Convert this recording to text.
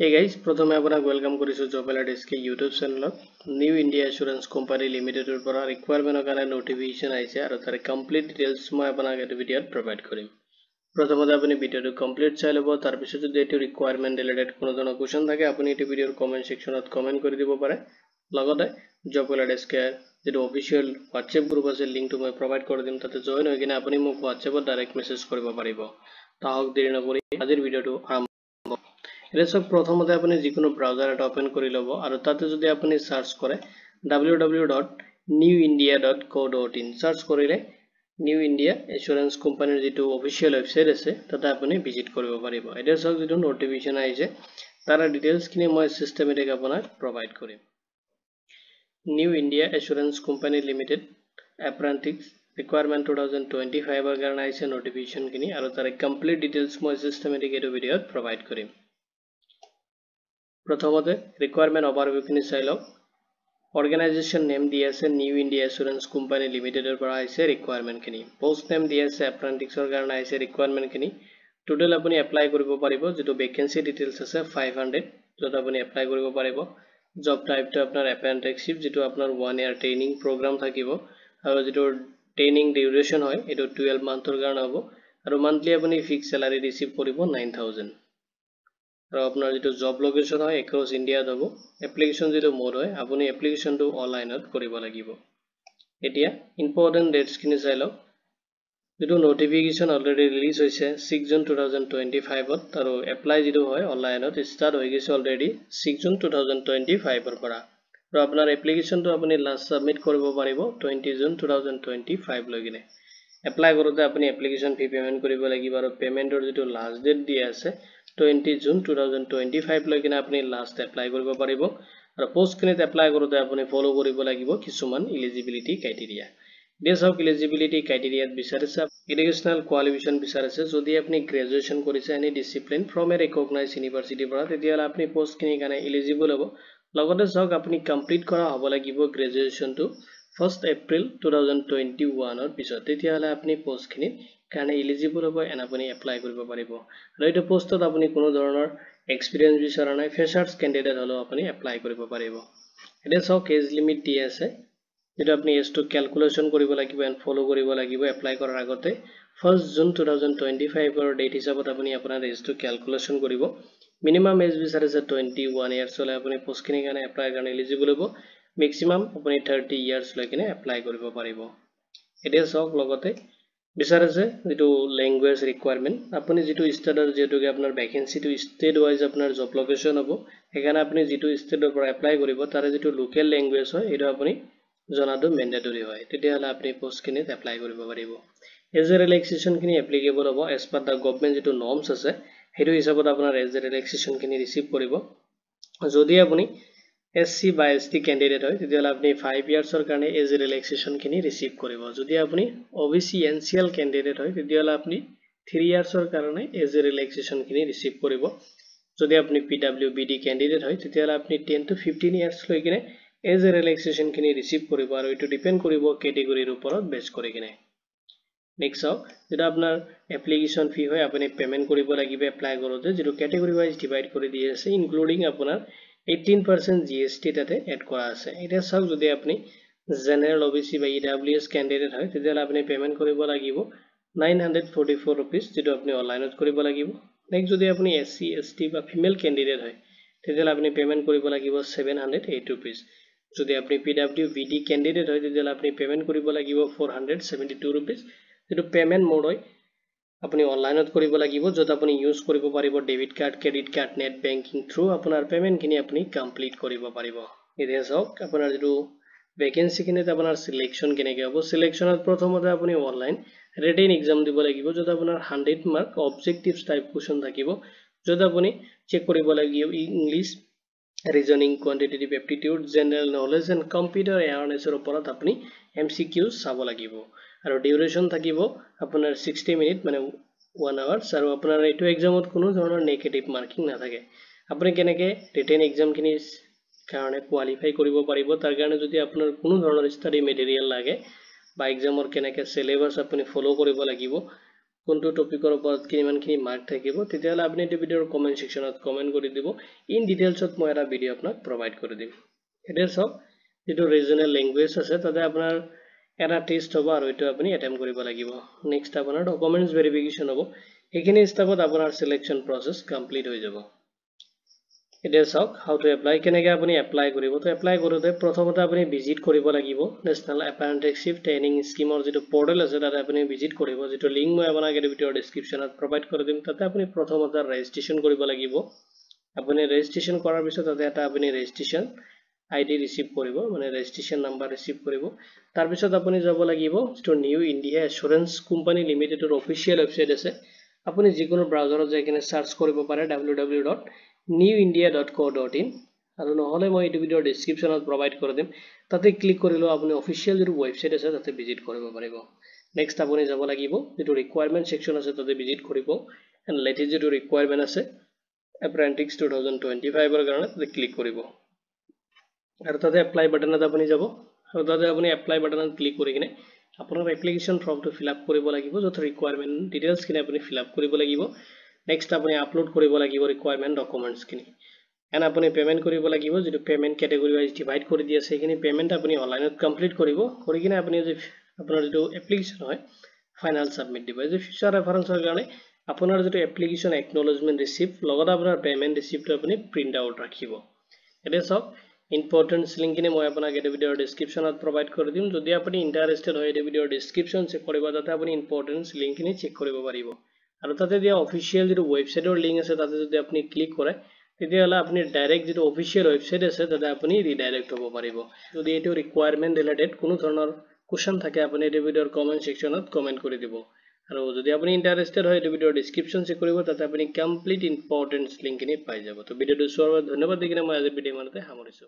Hey guys, প্ৰথমে আপোনাক welcome কৰিছো জব এলাৰ্ট এছকে ইউটিউব চেনেলত। নিউ ইণ্ডিয়া এছুৰেন্স কোম্পানী লিমিটেডৰ পৰা ৰিকুৱাৰমেণ্টৰ কাৰণে নটিফিকেশ্যন আহিছে আৰু তাৰ কমপ্লিট ডিটেইলছ মই আপোনাক এই ভিডিঅ'ত প্ৰভাইড কৰিম। প্ৰথমতে আপুনি ভিডিঅ'টো কমপ্লিট চাই ল'ব, তাৰ পিছত যদি এইটো ৰিকুৱাৰমেণ্ট ৰিলেটেড কোনো ধৰণৰ কোৱেশ্চন থাকে আপুনি এই ভিডিঅ'ৰ কমেন্ট সেকশনত কমেন্ট কৰি দিব পাৰে। লগতে জব এলাৰ্ট এছকে যেটো অফিচিয়েল WhatsApp গ্ৰুপ আছে লিংকটো মই প্ৰভাইড কৰি দিম, তাতে জয়েন হৈ কিনে আপুনি মোক WhatsAppত ডাইৰেক্ট মেছেজ কৰিব পাৰিব। তাহক দেৰি নকৰি আজিৰ ভিডিঅ'টো আৰম্ভ এসব প্ৰথমতে আপুনি যিকোনো ব্ৰাউজাৰ এটা ওপেন কৰি লব আৰু তাতে যদি আপুনি সাৰ্চ কৰে www.newindia.co.in সাৰ্চ কৰিলে নিউ ইণ্ডিয়া এছুৰেন্স কোম্পানীৰ যেটো অফিচিয়েল ওয়েবসাইট আছে তাতে আপুনি ভিজিট কৰিব পাৰিব। এটা সব যেটো নটিফিকেশন আহিছে তাৰ ডিটেইলছ খিনি মই সিস্টেমেটিক আপোনাক প্ৰভাইড কৰিম। New India assurance company limited apprentice requirement 2025 ৰ কাৰণে আহিছে নটিফিকেশন খিনি আৰু তাৰ কমপ্লিট ডিটেইলছ মই সিস্টেমেটিক এই ভিডিঅ'ত প্ৰভাইড কৰিম। প্ৰথমতে ৰিকুৱাৰমেণ্ট ওভাৰভিউ খিনি চাই লওক। অৰ্গেনাইজেশ্যন নেম দিয়া আছে নিউ ইণ্ডিয়া এছুৰেন্স কোম্পানী লিমিটেডৰ পৰা আহিছে ৰিকুৱাৰমেণ্ট খিনি। পোষ্ট নেম দিয়া আছে এপ্ৰেন্টিছৰ কাৰণে আহিছে ৰিকুৱাৰমেণ্ট খিনি। টোটাল আপুনি এপ্লাই কৰিব পাৰিব, যেটো ভেকেন্সি ডিটেইলছ আছে 500 যত আপুনি এপ্লাই কৰিব পাৰিব। জব টাইপটো আপোনাৰ এপ্ৰেন্টিছশিপ, যেটো আপোনাৰ 1 ইয়াৰ ট্ৰেইনিং প্ৰগ্ৰাম থাকিব আৰু যেটো ট্ৰেইনিং ডিউৰেচন হয় এটো 12 মান্থৰ কাৰণে হ'ব আৰু মান্থলি আপুনি ফিক্স স্যালাৰি ৰিসিভ কৰিব 9000 আৰু আপোনাৰ যেটো জব লোকেশন হয় এক্ৰছ ইণ্ডিয়াত হ'ব। এপ্লিকেশন যেটো মোড হয় আপুনি এপ্লিকেশনটো অনলাইনত কৰিব লাগিব। এতিয়া ইম্পৰ্টেন্ট ডেটস খিনি চাই লওক। যেটো নটিফিকেশন অলৰেডি ৰিলিজ হৈছে 6 জুন 2025 ত আৰু এপ্লাই যেটো হয় অনলাইনত ষ্টাৰ্ট হৈ গৈছে অলৰেডি 6 জুন 2025 ৰ পৰা আৰু আপোনাৰ এপ্লিকেশনটো আপুনি লাষ্ট সাবমিট কৰিব পাৰিব 20 জুন 2025 লৈকিনে। এপ্লাই কৰোতে আপুনি এপ্লিকেশন ফি পেমেন্ট কৰিব লাগিব আৰু পেমেন্টৰ যেটো লাষ্ট ডেট দিয়া আছে 20 জুন 2025 লৈকিনে আপুনি লাষ্ট এপ্লাই কৰিব পাৰিব আৰু পোষ্টখিনিত এপ্লাই কৰোতে আপুনি ফলো কৰিব লাগিব কিছুমান এলিজিবিলিটি ক্ৰাইটেৰিয়া। দেশ অফ এলিজিবিলিটি ক্ৰাইটেৰিয়াত বিচাৰিছে এডুকেশনাল কোৱালিফিকেশন বিচাৰিছে যদি আপুনি গ্ৰেজুৱেচন কৰিছে any discipline from a recognize ইউনিভাৰ্সিটিৰ পৰা তেতিয়াহলে আপুনি পোষ্টখিনিৰ কাৰণে এলিজিবল হ'ব। লগতে চাওক আপুনি কমপ্লিট কৰা হ'ব লাগিব গ্ৰেজুৱেচনটো 1 এপ্ৰিল 2021 ৰ পিছত, তেতিয়াহলে আপুনি পোষ্টখিনিৰ কাৰণে এলিজিবল হ'ব এন আপুনি এপ্লাই কৰিব পাৰিব। আৰু এইটো পোষ্টত আপুনি কোনো ধৰণৰ এক্সপেৰিয়েন্স বিচৰা নাই, ফ্ৰেছাৰ্ছ ক্যান্ডিডেট হলো আপুনি এপ্লাই কৰিব পাৰিব। এটা চাওক এজ লিমিট দি আছে, যেটো আপুনি এজটো ক্যালকুলেশন কৰিব লাগিব এন্ড ফলো কৰিব লাগিব এপ্লাই কৰাৰ আগতে। 1 জুন 2025 ৰ ডেট হিচাপত আপুনি আপোনাৰ এজটো ক্যালকুলেশন কৰিব। মিনিমাম এজ বিচাৰিছে 21 ইয়াৰ্স হলে আপুনি পোষ্টখিনিৰ কাৰণে এপ্লাই কাৰণে এলিজিবল হ'ব। ম্যাক্সিমাম আপুনি 30 ইয়াৰ্স লৈকিনে এপ্লাই কৰিব পাৰিব। এতিয়া চাওক লগতে বিচাৰিছে যেটো ল্যাঙ্গুৱেজ ৰিকুৱাৰমেণ্ট আপুনি যেটো ষ্টেটৰ যেটোকে আপোনাৰ ভ্যাকেন্সিটো ষ্টেট ওয়াইজ আপোনাৰ জব লোকেশন হ'ব এখানে আপুনি যেটো ষ্টেটৰ পৰা এপ্লাই কৰিব তাৰে যেটো লোকেল ল্যাঙ্গুৱেজ হয় এটো আপুনি জনাটো ম্যান্ডেটৰি হয়, তেতিয়াহলে আপুনি পোষ্টখিনিত এপ্লাই কৰিব পাৰিব। এজ এ ৰিলেক্সেশন খিনি এপ্লিকেবল হ'ব এজ পাৰ দা গভৰ্নমেন্ট যেটো নৰ্মছ আছে হেতু হিচাপত আপোনাৰ এজ এ ৰিলেক্সেশন খিনি ৰিসিভ কৰিব। যদি আপুনি SC বা ST ক্যান্ডিডেট হয় তেতিয়াহলে আপুনি 5 ইয়াৰ্সৰ কাৰণে এজ এ ৰিলেক্সেশন খিনি ৰিসিভ কৰিব। যদি আপুনি OBC NCL ক্যান্ডিডেট হয় তেতিয়াহলে আপুনি 3 ইয়াৰ্সৰ কাৰণে এজ এ ৰিলেক্সেশন খিনি ৰিসিভ কৰিব। যদি আপুনি PWBD ক্যান্ডিডেট হয় তেতিয়াহলে আপুনি 10 to 15 ইয়াৰ্স লৈকিনে এজ এ ৰিলেক্সেশন খিনি ৰিসিভ কৰিব আৰু এটো ডিপেন্ড কৰিব ক্যাটেগৰীৰ ওপৰত বেছ কৰি কিনে। নেক্সট চাওক যেটা আপোনাৰ এপ্লিকেশন ফি হয় আপুনি পেমেন্ট কৰিব লাগিব এপ্লাই কৰোতে, যেটো ক্যাটেগৰী ওয়াইজ ডিভাইড কৰি দি আছে ইনক্লুডিং আপোনাৰ 18% GST তাতে এড কৰা আছে। এটা চাওক যদি আপুনি জেনাৰেল OBC বা EWS ক্যান্ডিডেট হয় তেতিয়াহলে আপুনি পেমেন্ট কৰিব লাগিব 944 rupees, যেটো আপুনি অনলাইনত কৰিব লাগিব। নেক্সট যদি আপুনি SC ST বা ফিমেল ক্যান্ডিডেট হয় তেতিয়াহলে আপুনি পেমেন্ট কৰিব লাগিব 708 rupees। যদি আপুনি PWBD ক্যান্ডিডেট হয় তেতিয়াহলে আপুনি পেমেন্ট কৰিব লাগিব 472 rupees, যেটো পেমেন্ট মোড হয় আপুনি অনলাইনত কৰিব লাগিব যত আপুনি ইউজ কৰিব পাৰিব debit card, credit card, net banking through আপোনাৰ পেমেন্ট খিনি আপুনি কমপ্লিট কৰিব পাৰিব। এতিয়া চাওক আপোনাৰ যেটো ভ্যাকেন্সি খিনিত আপোনাৰ সিলেকশন কেনেকৈ হ'ব। সিলেকশনত প্ৰথমতে আপুনি অনলাইন ৰিটেন এক্সাম দিব লাগিব যত আপোনাৰ 100 মাৰ্ক অবজেক্টিভস টাইপ কোৱেশ্চন থাকিব যত আপুনি চেক কৰিব লাগিব English, reasoning, quantitative aptitude, general knowledge and computer এৱাৰনেছৰ ওপৰত আপুনি MCQs চাব লাগিব আৰু ডিউৰেচন থাকিব আপোনাৰ 60 মিনিট মানে 1 আৱাৰ্স আৰু আপোনাৰ এইটো এক্সামত কোনো ধৰণৰ নেগেটিভ মাৰ্কিং নাথাকে। আপুনি কেনেকৈ ৰিটেন এক্সাম খিনি কাৰণে কোৱালিফাই কৰিব পাৰিব তাৰ কাৰণে যদি আপোনাৰ কোনো ধৰণৰ ষ্টাডি মেটেৰিয়েল লাগে বা এক্সামৰ কেনেকৈ সিলেবাস আপুনি ফলো কৰিব লাগিব কোনটো টপিকৰ ওপৰত কিমানখিনি মাৰ্ক থাকিব তেতিয়াহলে আপুনি এই ভিডিওৰ কমেন্ট সেকশনত কমেন্ট কৰি দিব ইন ডিটেইলছত মই এটা ভিডিও আপোনাক প্ৰভাইড কৰি দিম এতিয়া সব যেটো ৰিজনাল ল্যাঙ্গুৱেজ আছে তাতে আপোনাৰ এটা টেষ্ট হ'ব আৰু এটো আপুনি এটেম্প কৰিব লাগিব নেক্সট আপোনাৰ ডকুমেন্টস ভেৰিফিকেশন হ'ব এইখিনি ষ্টেপত আপোনাৰ সিলেকশন প্ৰসেস কমপ্লিট হৈ যাব এতিয়া সব হাউ টু এপ্লাই কেনেকৈ আপুনি এপ্লাই কৰিব তো এপ্লাই কৰোতে প্ৰথমতে আপুনি ভিজিট কৰিব লাগিব নেশনাল এপ্ৰেন্টিসশিপ ট্ৰেইনিং স্কিমৰ যেটো পোৰ্টেল আছে তাতে আপুনি ভিজিট কৰিব যেটো লিংক মই আপোনাক এই ভিডিওৰ ডেসক্ৰিপচনত প্ৰভাইড কৰি দিম তাতে আপুনি প্ৰথমতে ৰেজিষ্ট্ৰেচন কৰিব লাগিব আপুনি ৰেজিষ্ট্ৰেচন কৰাৰ পিছত তাতে এটা আপুনি ৰেজিষ্ট্ৰেচন আইডি ৰিসিভ কৰিব মানে ৰেজিষ্ট্ৰেচন নাম্বাৰ ৰিসিভ কৰিব তাৰ পিছত আপুনি যাব লাগিব যেটো নিউ ইণ্ডিয়া এসুৰেন্স কোম্পানী লিমিটেডৰ অফিচিয়েল ওয়েবসাইট আছে আপুনি যিকোনো ব্ৰাউজাৰত যাই কিনে সাৰ্চ কৰিব পাৰে www.newindia.co.in আৰু নহলে মই এই ভিডিওৰ ডেসক্ৰিপচনত প্ৰভাইড কৰি দিম তাতে ক্লিক কৰিলে আপুনি অফিচিয়েল যেটো ওয়েবসাইট আছে তাতে ভিজিট কৰিব পাৰিব নেক্সট আপুনি যাব লাগিব যেটো ৰিকুৱাৰমেন্ট সেকশন আছে তাতে ভিজিট কৰিব এন্ড লেটেষ্ট যেটো ৰিকুৱাৰমেন্ট আছে এপ্ৰেন্টিস 2025 ৰ কাৰণে তাতে ক্লিক কৰিব আৰু তাতে এপ্লাই বাটনত আপুনি যাব আৰু তাতে আপুনি এপ্লাই বাটনত ক্লিক কৰি কিনে আপোনাৰ এপ্লিকেশন ফৰ্মটো ফিল আপ কৰিব লাগিব যত ৰিকুৱাৰমেন্ট ডিটেইলছ কিনে আপুনি ফিল আপ কৰিব লাগিব নেক্সট আপুনি আপলোড কৰিব লাগিব ৰিকুৱাৰমেন্ট ডকুমেন্টস কিনি এন্ড আপুনি পেমেন্ট কৰিব লাগিব যেটো পেমেন্ট ক্যাটেগৰি ওয়াইজ ডিভাইড কৰি দিয়া আছে কিনি পেমেন্ট আপুনি অনলাইনত কমপ্লিট কৰিব কৰি কিনে আপুনি যে আপোনাৰ যেটো এপ্লিকেশন হয় ফাইনাল সাবমিট দিব যে ফিউচাৰ ৰেফাৰেন্সৰ কাৰণে আপোনাৰ যেটো এপ্লিকেশন একনলেজমেন্ট ৰিসিপ্ট লগত আপোনাৰ পেমেন্ট ৰিসিপ্টটো আপুনি প্ৰিন্ট আউট ৰাখিব এতিয়া সব ইম্পৰ্টেন্ট লিংক কিনে মই আপোনাক এই ভিডিওৰ ডেসক্ৰিপচনত প্ৰভাইড কৰি দিম যদি আপুনি ইন্টাৰেস্টেড হয় এই ভিডিওৰ ডেসক্ৰিপচন চেক কৰিব তাতে আপুনি ইম্পৰ্টেন্ট লিংক কিনে চেক কৰিব পাৰিব আৰু তাতে দিয়া অফিচিয়েল যেটো ওয়েবসাইটৰ লিংক আছে তাতে যদি আপুনি ক্লিক কৰে তেতিয়াহলে আপুনি ডাইৰেক্ট যেটো অফিচিয়েল ওয়েবসাইট আছে তাতে আপুনি ৰিডাইৰেক্ট হ'ব পাৰিব যদি এটো ৰিকুৱাৰমেন্ট ৰিলেটেড কোনো ধৰণৰ কোৱেশ্চন থাকে আপুনি এই ভিডিওৰ কমেন্ট সেকশনত কমেন্ট কৰি দিব আৰু যদি আপুনি ইন্টাৰেস্টেড হয় এই ভিডিওৰ ডেসক্ৰিপচন চেক কৰিব তাতে আপুনি কমপ্লিট ইম্পৰ্টেন্ট লিংক কিনে পাই যাব তো ভিডিওটো চোৱাৰ বাবে ধন্যবাদ দিকিনে মই আজি ভিডিও মানতে সামৰিছো